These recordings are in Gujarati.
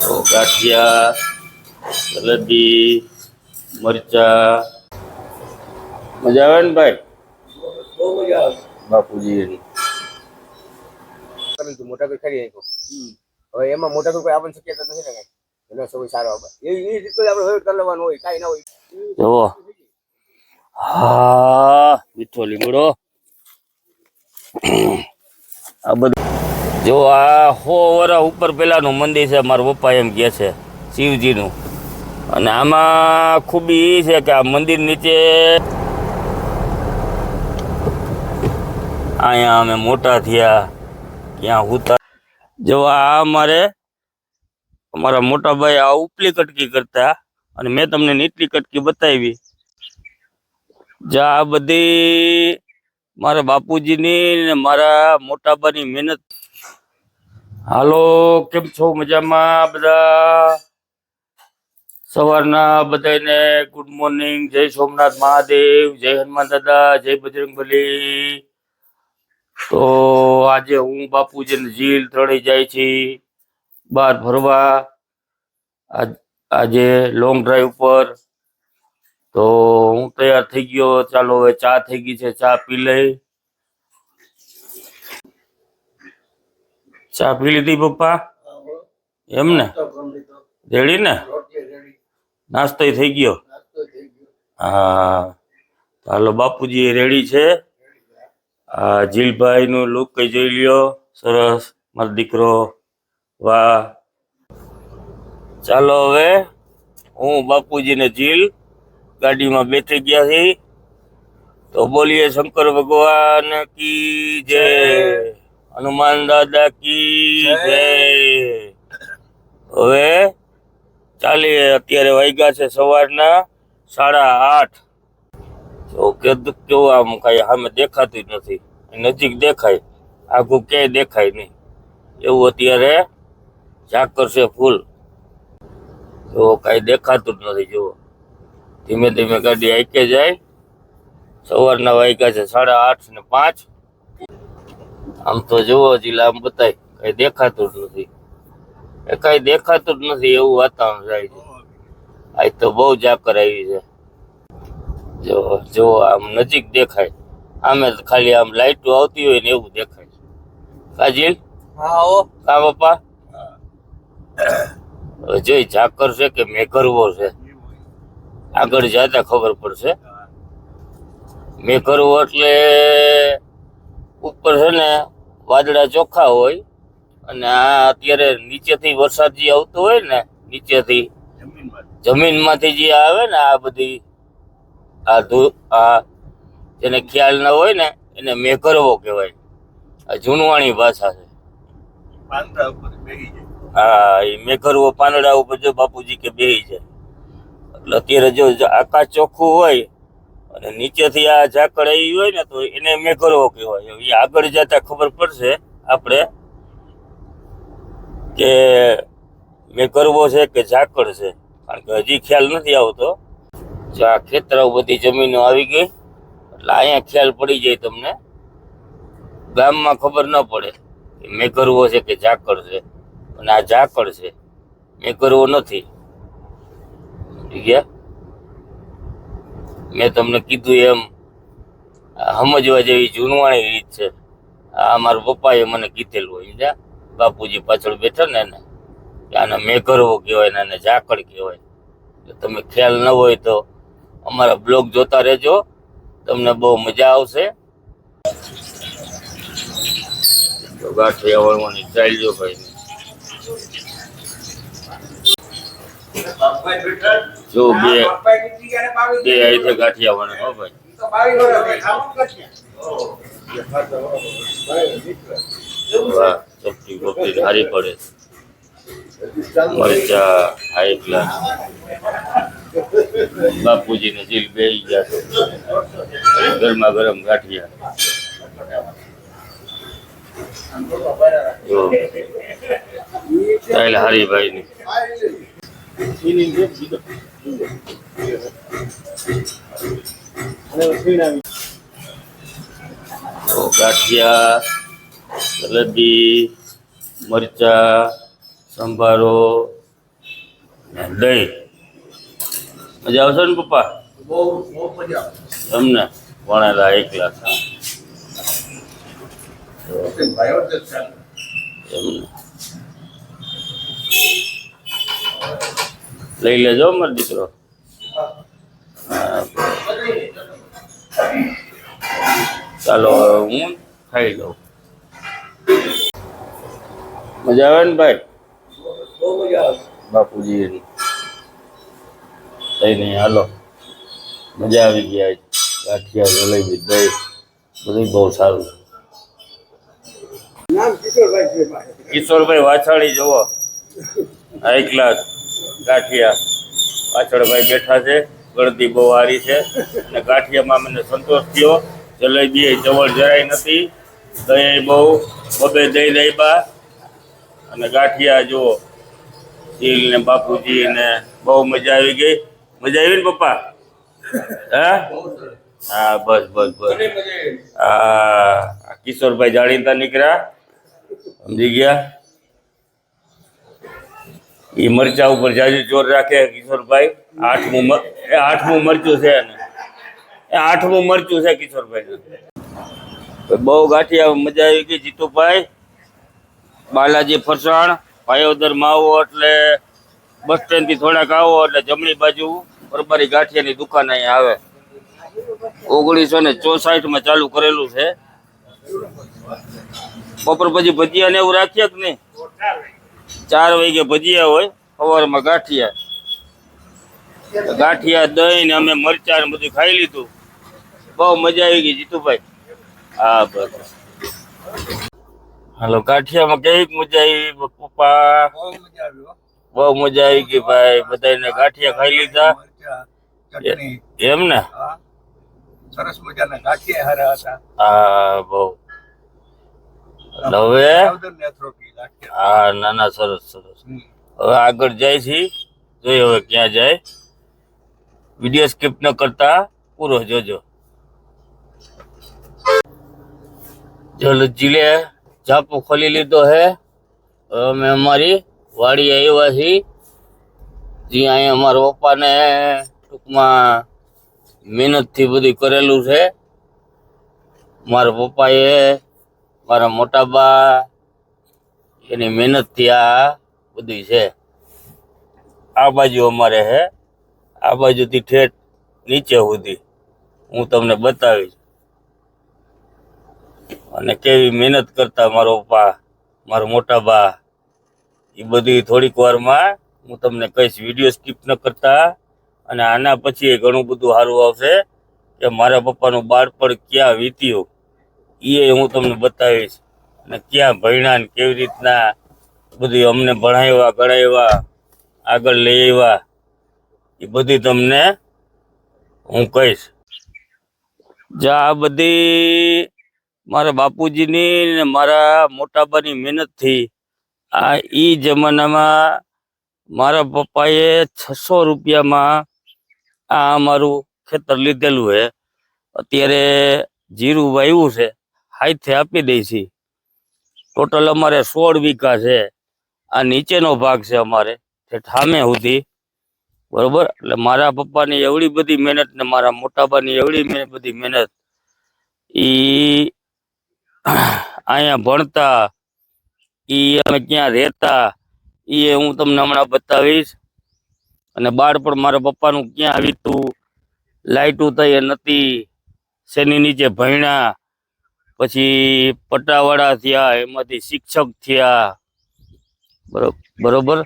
તો ગાંઠિયા, જલેબી, મરચા. મજા આવે ને ભાઈ? બહુ મજા આવે. બાપુજી મોટા કોઈ ખરી નાખ્યો. હવે એમાં મોટા કોઈ આવવાની શક્યતા નથી ને કઈ. એનો સૌ સારો આવે એ રીતે આપણે હવે કરી લેવાનું હોય, કાંઈ ના હોય. જુઓ, હા મીઠો લીમડો. આ બધું જો આ 100 વર્ષ ઉપર પેલાનું મંદિર છે. મારા પપ્પા એમ કહે છે શિવજીનું. અને આમાં ખૂબી એ છે કે આ મંદિર નીચે અહીંયા અમે મોટા થયા, ક્યાં ઉતા. જો આ અમારા મોટા ભાઈ આ ઉપલી કટકી કરતા, અને મેં તમને નીચલી કટકી બતાવી. જ્યાં આ બધી મારા બાપુજીની ને મારા મોટાબાની મહેનત. હાલો, કેમ છો? મજામાં બધા? સવારના બધાને ગુડ મોર્નિંગ. જય સોમનાથ મહાદેવ, જય હનુમાન દાદા, જય બજરંગબલી. તો આજે હું બાપુજીને ઝીલ ત્રણેય જાય છે બહાર ફરવા. આજે લોંગ ડ્રાઈવ પર. તો હું તૈયાર થઈ ગયો. ચાલો હવે ચા થઈ ગઈ છે, ચા પી લઈ. ચા પી લીધી પપ્પા? એમ ને, રેડી ને? નાસ્તો થઈ ગયો? હા, હાલો બાપુજી રેડી છે. આ જીલભાઈ નું લુક કઈ જોઈ લ્યો. સરસ, મારો દીકરો. વાહ. ચાલો હવે હું બાપુજી ને જીલ ગાડીમાં બેઠી ગયા છે. તો બોલીએ શંકર ભગવાન કી જય, હનુમાન દાદા કી જય. હવે ચાલીએ. અત્યારે વાગ્યા છે સવારના 8:30. તો કેવું આમ કઈ સામે દેખાતું જ નથી. નજીક દેખાય, આખું ક્યાંય દેખાય નહીં એવું અત્યારે ઝાકર છે ફૂલ. તો કઈ દેખાતું જ નથી. જુઓ, ધીમે ધીમે ગાડી આંકે જાય. સવારના વાગ્યા છે 8:30 ને 5. આમ તો જુઓ જિલ્લા આમ બતાય કઈ દેખાતું જ નથી. એ કઈ દેખાતું જ નથી એવું વાતાવરણ જાય છે. આજ તો બહુ ઝાકર આવી છે. જો આમ નજીક દેખાય. આમે ખાલી આમ લાઈટો આવતી હોય ને એવું દેખાય. કાજીલ? કા પપ્પા? જોઈ ઝાકર છે કે મેઘરવો છે, આગળ જતા ખબર પડશે. મેઘરવો એટલે ઉપર છે ને વાદળા ચોખ્ખા હોય, અને આ અત્યારે નીચેથી વરસાદ જે આવતો હોય ને, નીચેથી જમીનમાંથી જે આવે ને આ બધી આ જેને ખ્યાલ ના હોય ને એને મેઘરવો કહેવાય. આ જૂનવાણી ભાષા છે. હા, એ મેઘરવો પાંદડા ઉપર જો બાપુજી કે બેહી જાય. એટલે અત્યારે જો આકાશ ચોખ્ખું હોય અને નીચેથી આ ઝાકળ આવી હોય ને તો એને મેઘરવો કહેવાય. એ આગળ જતા ખબર પડશે આપણે કે મેઘરવો છે કે ઝાકળ છે, કારણ કે હજી ખ્યાલ નથી આવતો. જો આ ખેતરો બધી જમીનો આવી ગઈ એટલે અહીંયા ખ્યાલ પડી જાય તમને. ગામમાં ખબર ન પડે કે મેઘરવો છે કે ઝાકળ છે. અને આ ઝાકળ છે, મેઘરવો નથી. ગયા મેં તમને કીધું એમ સમજવા જેવી જૂનવાણી રીત છે. આ મારા પપ્પાએ મને કીધેલું. સમજ્યા? બાપુજી પાછળ બેઠા ને એને કે આને મેઘરવો કહેવાય ને આને ઝાકળ કહેવાય. તમે ખ્યાલ ન હોય તો અમારા બ્લોગ જોતા રહેજો, તમને બહુ મજા આવશે. તો ગાંઠિયા વળવાની ચાલજો ભાઈ. જો બે આઈથે ગાંઠિયા વણે. હો ભાઈ, વાહ, ચપટી બપટી હારી પડે. મરચા હાઈ ક્લાસ. બાપુજીને જીલ બેહી ગયા છે. ગરમા ગરમ ગાંઠિયા. સ્ટાઈલ હરીભાઈ ની. ગાંઠિયા, જલેબી, મરચા, સંભારો, દહીં મજા આવશે ને પપ્પા? બહુ મજા તમને વણેલા એકલા ખા આવે ભાઈઓ જ ચાલે. એમને લઈ લેજો મારો દીકરો. હા. ચાલો હવે હું ખાઈ લઉં. મજા આવે ને ભાઈ? બહુ મજા આવે. બાપુજી કઈ નહીં, હાલો મજા આવી ગઈ. આજ ગાંઠિયા જલેબી દહીં બધું બહુ સારું. નામ કિશોરભાઈ છે મારે. કિશોરભાઈ વાછાળી જુઓ, એકલા ગાંઠિયા પાછળ ભાઈ બેઠા છે. ગળદી બહુ સારી છે અને ગાંઠિયામાં મને સંતોષ થયો. જલેબી જવળ જરાય નથી, દહીં બહુ બબે દહીં દહીંબા અને ગાંઠિયા જુઓ દિલ ને બાપુજી ને બહુ મજા આવી ગઈ. મજા આવી ને પપ્પા? હા હા, બસ બસ બસ. હા, કિશોરભાઈ જાણીતા નીકળ્યા, સમજી ગયા. એ મરચા ઉપર જાજુ જોર રાખે કિશોરભાઈ. આઠમું મરચું છે ને, એ 8મું મરચું છે કિશોરભાઈ. બહુ ગાંઠિયા મજા આવી ગઈ. જીતુભાઈ બાલાજી ફરસાણ પાયોદર માં આવો એટલે બસ સ્ટેન્ડ થી થોડાક આવો એટલે જમણી બાજુ બરબારી ગાંઠિયાની દુકાન અહીંયા આવે. 1964 ચાલુ કરેલું છે. બપોર પછી ભજીયા ને એવું રાખીએ કે નહીં? 4 વાગે ભજીયા હોય, સવારમાં ગાંઠિયા દહીં ને અમે મરચા ને બધું ખાઈ લીધું. બહુ મજા આવી ગઈ જીતુભાઈ. હા બસ. હાલો, ગાંઠિયામાં કેવી મજા આવી પપ્પા? બહુ મજા આવી હો. બહુ મજા આવી ગઈ ભાઈ. બધાને ગાંઠિયા ખાઈ લીધા મરચાં, ચટણી. એમ ને? હા, સરસ મજાના ગાંઠિયા હારા હતા. હા બહુ. એટલે હવે સાવધાન ને અથરોટી ગાંઠિયા. હા ના ના, સરસ સરસ. હવે આગળ જાય છે, જોઈએ હવે ક્યાં જાય. વિડીયો સ્કીપ ન કરતા પૂરો જોજો. ચલો જીલે જાપો ખોલી લીધો હે. હવે અમે અમારી વાડી આવ્યા છીએ, જ્યાં અહીંયા અમારા પપ્પાને ટૂંકમાં મહેનતથી બધું કરેલું છે. મારા પપ્પાએ, મારા મોટા બા એની મહેનતથી આ બધું છે. આ બાજુ અમારે હે, આ બાજુથી ઠેઠ નીચે સુધી હું તમને બતાવીશ. અને કેવી મહેનત કરતા મારો પપ્પા, મારા મોટા બા, એ બધી થોડીક વારમાં હું તમને કહીશ. વિડીયો સ્કીપ ન કરતા. અને આના પછી ઘણું બધું સારું આવશે કે મારા પપ્પાનું બાળપણ ક્યાં વીત્યું એ હું તમને બતાવીશ. અને ક્યાં ભણ્યા ને કેવી રીતના બધું અમને ભણાવ્યા ગણાવ્યા આગળ લઈ આવ્યા એ બધી તમને હું કહીશ. જા આ બધી મારા બાપુજીની ને મારા મોટાબાની મહેનતથી આ ઈ જમાનામાં મારા પપ્પાએ 600 રૂપિયામાં આ અમારું ખેતર લીધેલું હે. અત્યારે જીરું વાવ્યું છે, હાથે આપી દઈ છે. ટોટલ અમારે 16 વીઘા છે. આ નીચેનો ભાગ છે અમારે ઠામે સુધી, બરોબર. એટલે મારા પપ્પાની એવડી બધી મહેનત ને મારા મોટાબાની એવડી બધી મહેનત. ઈ અહીંયા ભણતા, ઈ અમે ક્યાં રહેતા એ હું તમને હમણાં બતાવીશ. અને બાળપણ મારા પપ્પાનું ક્યાં વીતું, લાઇટું તઈ નથી, શેની નીચે ભણ્યા, પછી પટાવાળા થયા, એમાંથી શિક્ષક થયા, બરોબર.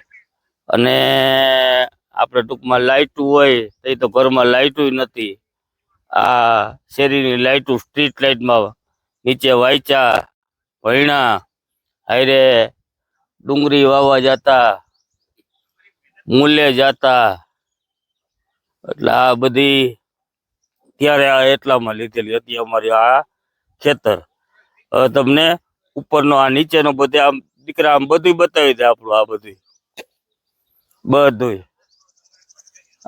અને આપણે ટૂંકમાં લાઇટું હોય તો ઘરમાં લાઇટું નથી. આ શેરીની લાઇટું સ્ટ્રીટ લાઇટમાં નીચે વાંચ્યા, ભણ્યા, હારે ડુંગળી વાવવા જતા, મૂલે જતા. એટલે આ બધી ત્યારે આ એટલામાં લીધેલી હતી અમારી આ ખેતર. હવે તમને ઉપરનો આ નીચેનો બધે આમ દીકરા આમ બધું બતાવી દે આપણું. આ બધું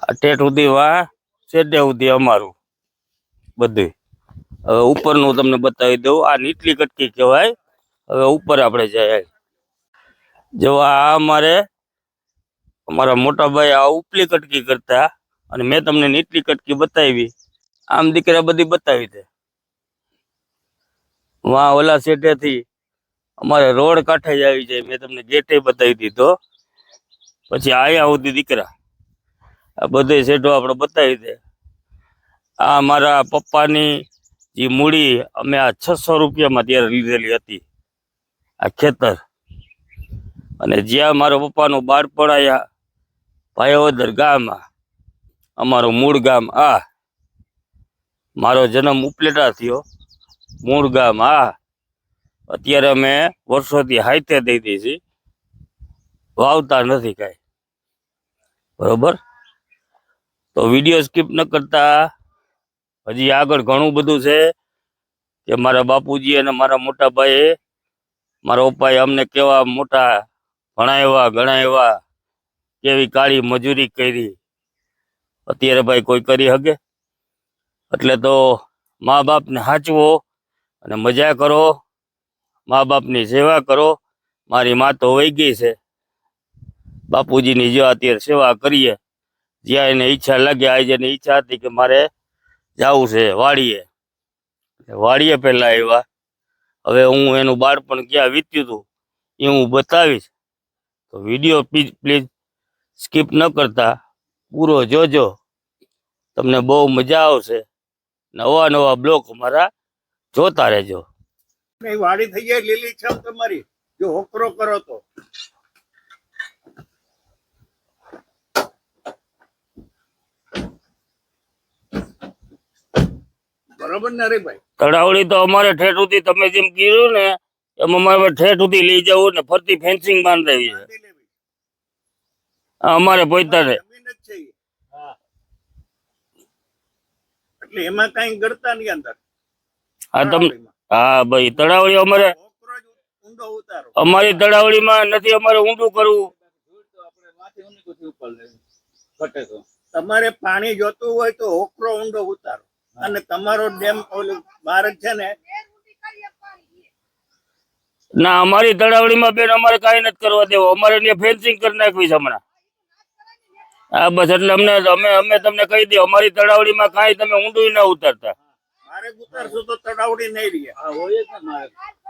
આ ઠેઠ સુધી વા છેડે સુધી અમારું બધું. હવે ઉપરનું તમને બતાવી દઉં. આ નીચલી કટકી કહેવાય. હવે ઉપર આપણે જાય. જો આ અમારે અમારા મોટા ભાઈ આ ઉપલી કટકી કરતા અને મેં તમને નીચલી કટકી બતાવી. આમ દીકરા બધી બતાવી દે. વાં ઓલા સેટેથી અમારે રોડ કાંઠે જ આવી જાય. મેં તમને ગેટે બતાવી દીધો. પછી આયા સુધી દીકરા આ બધે સેટો આપણે બતાવી દે. આ મારા પપ્પાની જે મૂડી અમે આ 600 રૂપિયામાં ત્યારે લીધેલી હતી આ ખેતર. અને જ્યાં મારા પપ્પાનું બાળપણ આયા ભાયોદર ગામમાં, અમારું મૂળ ગામ આ. મારો જન્મ ઉપલેટા થયો, મૂળ ગામ આ. અત્યારે અમે વર્ષોથી હાઈતે દઈ દઈશી, વાવતા નથી કાંઈ. બરોબર, તો વિડીયો સ્કીપ ન કરતા. હજી આગળ ઘણું બધું છે કે મારા બાપુજી અને મારા મોટા ભાઈએ, મારા પપ્પાએ અમને કેવા મોટા ભણાવ્યા ગણાવ્યા, કેવી કાળી મજૂરી કરી. અત્યારે ભાઈ કોઈ કરી શકે? એટલે તો મા બાપને સાચવો અને મજા કરો, મા બાપની સેવા કરો. મારી મા તો વહી ગઈ છે, બાપુજીની જો અત્યારે સેવા કરીએ. જ્યાં એને ઈચ્છા લાગે, આજે એની ઈચ્છા હતી કે મારે જવું છે વાડીએ. વાડીએ પહેલા આવ્યા. હવે હું એનું બાળપણ ક્યાં વીત્યું હતું એ હું બતાવીશ. તો વિડીયો પ્લીઝ સ્કીપ ન કરતા પૂરો જોજો, તમને બહુ મજા આવશે. નવા નવા બ્લોક અમારા જોતા રહેજો. વાડી થઈ જાય લીલી છમ તમારી, જો હોકરો કરો તો. બરોબર ને હરીભાઈ? તળાવડી તો અમારે ઠેઠ સુધી તમે જેમ કીધું ને એમ અમારે ઠેઠ સુધી લઈ જવું ને ફરતી ફેન્સિંગ બાંધાવી છે. અમારે પોતાને જમીન જ છે ઈ. એટલે એમાં કઈ ગળતા નહીં અંદર. હા તમને હા ભાઈ તળાવડી અમારે હોકરો જ ઊંડો ઉતારો. અમારી તળાવડીમાં નથી અમારે ઊંડું કરવું. તમારે પાણી જોતું હોય તો હોકરો ઊંડો ઉતારો. અને તમારો ડેમ ઓલું માર્ગ છે ને, ના અમારી તળાવડીમાં બેન અમારે કાંઈ નથી કરવા દેવું. અમારે ત્યાં ફેન્સિંગ કરી નાખવી છે હમણાં. હા બસ, એટલે અમને અમે તમને કહી દઈએ અમારી તળાવડીમાં કાંઈ તમે ઊંડું ના ઉતારતા. માર્ગ ઉતારશું તો તળાવડી નહીં રહે.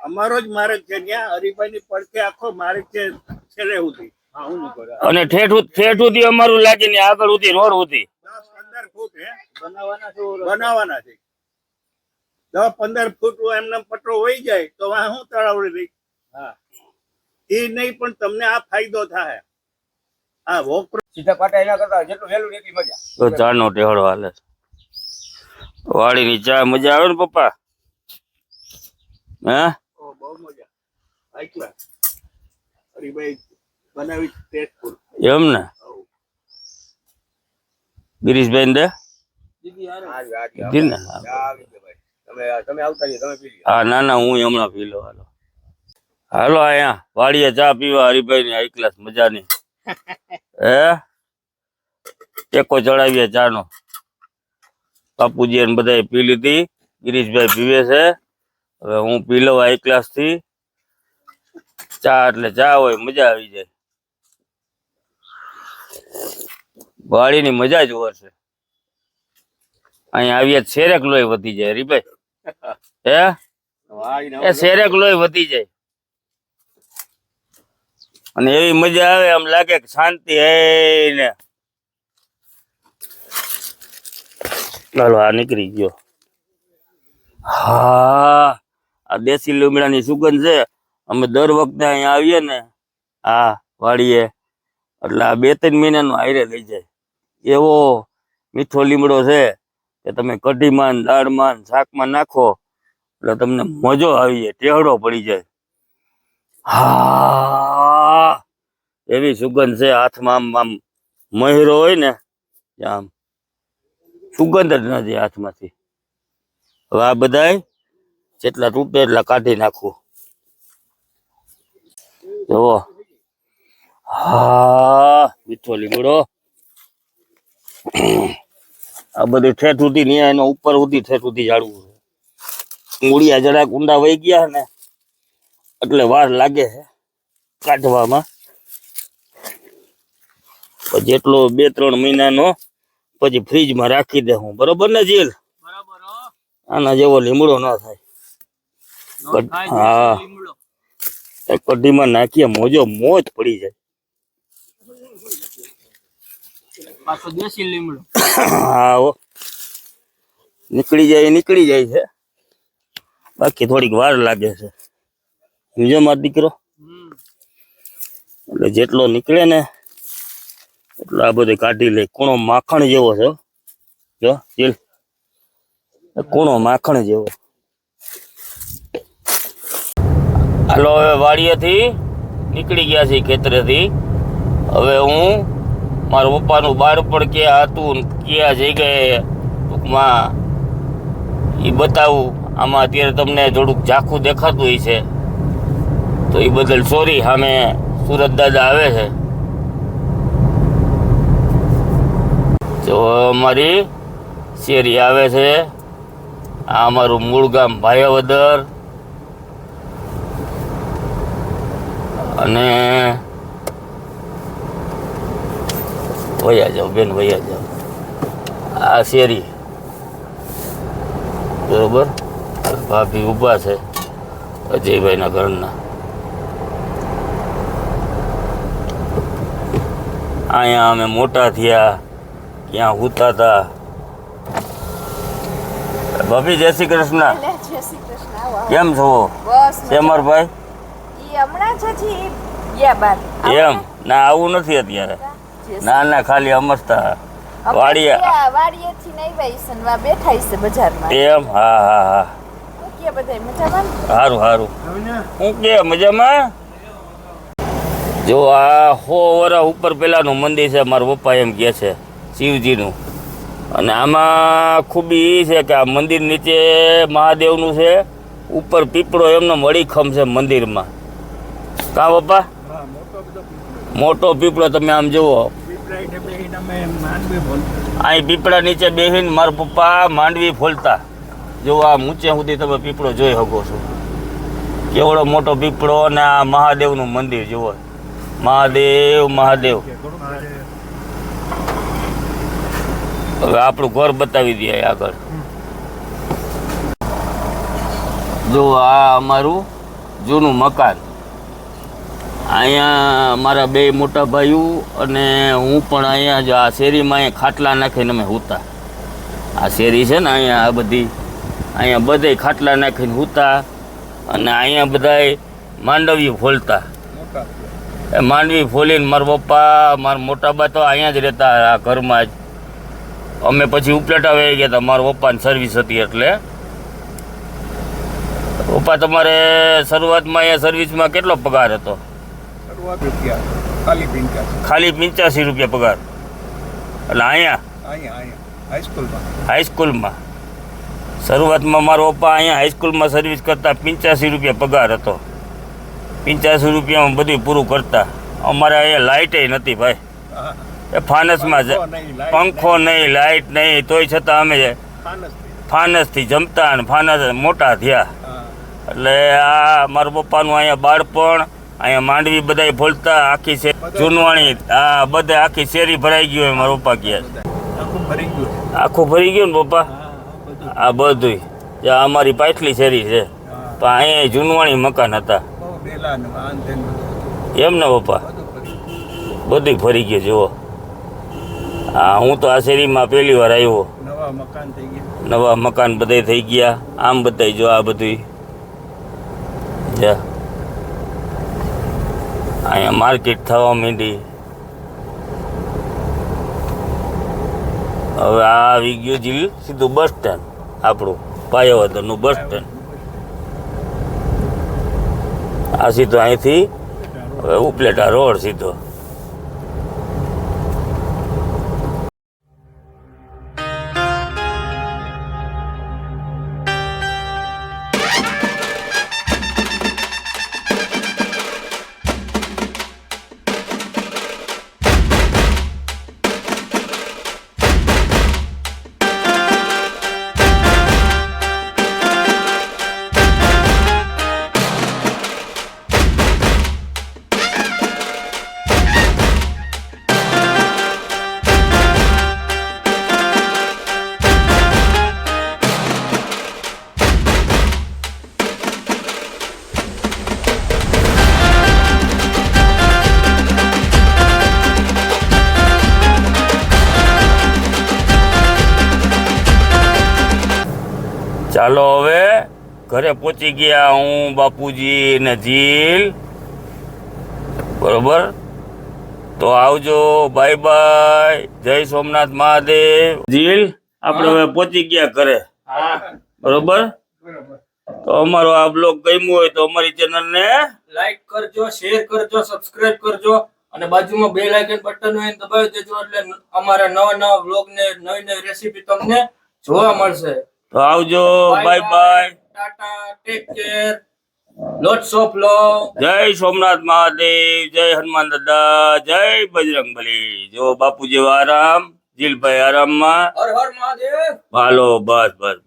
અમારો જ માર્ગ છે, ત્યાં હરિભાઈ ની પડખે આખો માર્ગ છે છેલ્લે સુધી. અને ઠેઠ સુધી અમારું લાગે ને આગળ સુધી રોડ સુધી 10-15 ફૂટ હે બનાવવાના છે. 10-15 ફૂટ એમને પટરો વહી જાય તો આ શું તળાવડી રહી? એ નહીં, પણ તમને આ ફાયદો થાય. આ વોકરો સીધા પાટા એના કરતા જેટલું વહેલું એટલી મજા. તો ચા નો ટેહડો હાલે. વાડીની ચા મજા આવે ને પપ્પા? હે બહુ મજા. આટલા હરિભાઈ બનાવી ટેસ્ટફુલ એમ ને? ગિરીશભાઈ ને દે ને. હા ના ના, હું હમણાં પી લો. હાલો હાલો, અહીંયા વાડીએ ચા પીવા હરિભાઈ ની હાઈ ક્લાસ મજાની. હે ટેકો ચડાવીએ ચા નો. બાપુજી ને બધા પી લીધી, ગિરીશભાઈ પીવે છે. હવે હું પી લઉં હાઈ ક્લાસ થી ચા. એટલે ચા હોય મજા આવી જાય. વાડીની મજા જ ઓર છે. અહીંયા આવીએ શેરેક લોહી વધી જાય હરીભાઈ. હે એ શેરેક લોહી વધી જાય અને એવી મજા આવે, આમ લાગે કે શાંતિ હે ને. ચાલો આ નીકળી ગયો. હા આ દેશી લીમડાની સુગંધ છે. અમે દર વખતે અહીંયા આવીએ ને હા વાડીએ, એટલે આ 2-3 મહિનાનું હારે લઈ જાય. એવો મીઠો લીમડો છે કે તમે કઢીમાં દાળમાં શાકમાં નાખો એટલે તમને મજો આવી જાય, ટેહડો પડી જાય. હા એવી સુગંધ છે. હાથમાં આમ મહેરો હોય ને આમ સુગંધ જ નથી હાથમાંથી. હવે આ બધાય જેટલા તૂટે એટલા કાઢી નાખવું. જુઓ હા મીઠો લીમડો. આ બધી ઠેઠ સુધી ને એનો ઉપર સુધી ઠેઠ સુધી જાળવું છે. મૂળિયા જરાક ઊંડા વહી ગયા ને એટલે વાર લાગે છે કાઢવામાં. પછી જેટલો 2-3 મહિનાનો પછી ફ્રીજમાં રાખી દે હું, બરોબર ને જીલ? આના જેવો લીમડો ન થાય. હા, એક કઢીમાં નાખીએ મોજો મોજ પડી જાય. હા હો, નીકળી જાય છે, બાકી થોડીક વાર લાગે છે. સમજો મારો દીકરો? એટલે જેટલો નીકળે ને એટલો આ બધું કાઢી લે. કૂણો માખણ જેવો છે, જો જીલ, કૂણો માખણ જેવો. હાલો હવે વાડીએથી નીકળી ગયા છે ખેતરેથી. હવે હું મારા પપ્પાનું બાળપણ ક્યાં હતું ક્યાં જગ્યાએ ટૂંકમાં એ બતાવું. આમાં અત્યારે તમને થોડુંક ઝાખું દેખાતું હોય છે તો એ બદલ સોરી. સામે સુરત દાદા આવે છે. તો અમારી શેરી આવે છે. આ અમારું મૂળ ગામ ભાયાવદર. અને વયા જાઓ બેન, વયા જાઓ. આ શેરી બરોબર. ભાભી ઊભા છે અજયભાઈના ઘરના. અહીંયા અમે મોટા થયા, ક્યાં હુતા હતા. ભાભી જય શ્રી કૃષ્ણ. જય શ્રી કૃષ્ણ. આવો, આવો. કેમ છો? બસ શેમરભાઈ? ઈ હમણાં જ હજી ગયા બાર. એમ ના, આવું નથી અત્યારે. ના ના, ખાલી અમસ્તા વાડીએથી નહીં ભાઈ વા બેઠા છે બજારમાં. એમ? હા હા હા. શું કે બધાય મજામાં? સારું સારું. હું કે મજામાં? જો આ 100 વર્ષ ઉપર પેલાનું મંદિર છે, મારા પપ્પા એમ કહે છે, શિવજીનું. અને આમાં ખૂબી એ છે કે આ મંદિર નીચે મહાદેવનું છે, ઉપર પીપળો એમનો અડીખમ છે મંદિરમાં. કા પપ્પા? મોટો પીપળો તમે આમ જુઓ. અહીં પીપળા નીચે બેહીને મારા પપ્પા માંડવી ફોલતા. જો આ ઊંચે સુધી તમે પીપળો જોઈ શકો છો. કેવડો મોટો પીપળો. અને આ મહાદેવનું મંદિર જુઓ. મહાદેવ મહાદેવ. હવે આપણું ઘર બતાવી દઈએ આગળ. જો આ અમારું જૂનું મકાન. અહીંયા મારા 2 મોટા ભાઈઓ અને હું પણ અહીંયા જ આ શેરીમાં અહીંયા ખાટલા નાખીને અમે સૂતા. આ શેરી છે ને અહીંયા આ બધી, અહીંયા બધે ખાટલા નાખીને સૂતા. અને અહીંયા બધાય માંડવી ફોલતા. એ માંડવી ફોલીને મારા પપ્પા મારા મોટા બા તો અહીંયા જ રહેતા આ ઘરમાં જ. અમે પછી ઉપલેટા વહી ગયા હતા. મારા પપ્પાની સર્વિસ હતી એટલે. પપ્પા તમારે શરૂઆતમાં અહીંયા સર્વિસમાં કેટલો પગાર હતો? ખાલી 85 રૂપિયા પગાર. એટલે અહીંયા હાઈસ્કૂલમાં શરૂઆતમાં મારા પપ્પા અહીંયા હાઈસ્કૂલમાં સર્વિસ કરતા 85 રૂપિયા પગાર હતો. 85 રૂપિયામાં બધું પૂરું કરતા. અમારે અહીંયા લાઇટે નથી ભાઈ. એ ફાનસમાં પંખો નહીં, લાઇટ નહીં, તોય છતાં અમે ફાનસથી જમતા અને ફાનસ મોટા થયા. એટલે આ મારા પપ્પાનું અહીંયા બાળપણ. અહીંયા માંડવી બધાય ફોલતા. આખી જૂનવાણી આ બધે આખી શેરી ભરાઈ ગયું હોય. મારા પપ્પા કહે આખું ભરી ગયું ને પપ્પા. આ બધું અમારી પાછલી શેરી છે, પણ અહીંયા જૂનવાણી મકાન હતા. એમ ને પપ્પા? બધું ફરી ગયું જુઓ. હા, હું તો આ શેરીમાં પહેલી વાર આવ્યો. નવા મકાન બધા થઈ ગયા. આમ બતાવી જો આ બધું. અહીંયા માર્કેટ થવા માંડી. હવે આ આવી ગયું જીલ સીધું બસ સ્ટેન્ડ, આપણું ભાયાવદરનું બસ સ્ટેન્ડ. આ સીધો અહીંથી હવે ઉપલેટા રોડ સીધો. ચાલો હવે ઘરે પહોંચી ગયા હું, બાપુજી ને જીલ. બરોબર, તો આવજો, બાય બાય, જય સોમનાથ મહાદેવ. જીલ, આપણે હવે પહોંચી ગયા ઘરે. બરોબર, તો અમારો આ બ્લોગ ગમ્યો હોય તો અમારી ચેનલ ને લાઈક કરજો, શેર કરજો, સબસ્ક્રાઇબ કરજો અને બાજુમાં બેલ આઇકન બટન હોય એને દબાવી દેજો એટલે અમારા નવા નવા વ્લોગ ને નવી નવી રેસીપી તમને જોવા મળશે. તો આવજો, bye bye, Tata, take care, lots of લવ. જય સોમનાથ મહાદેવ, જય હનુમાન દાદા, જય બજરંગબલી. જો બાપુ જેવા આરામ, જીલભાઈ આરામમાં. હર હર મહાદેવ. હાલો, બસ બસ.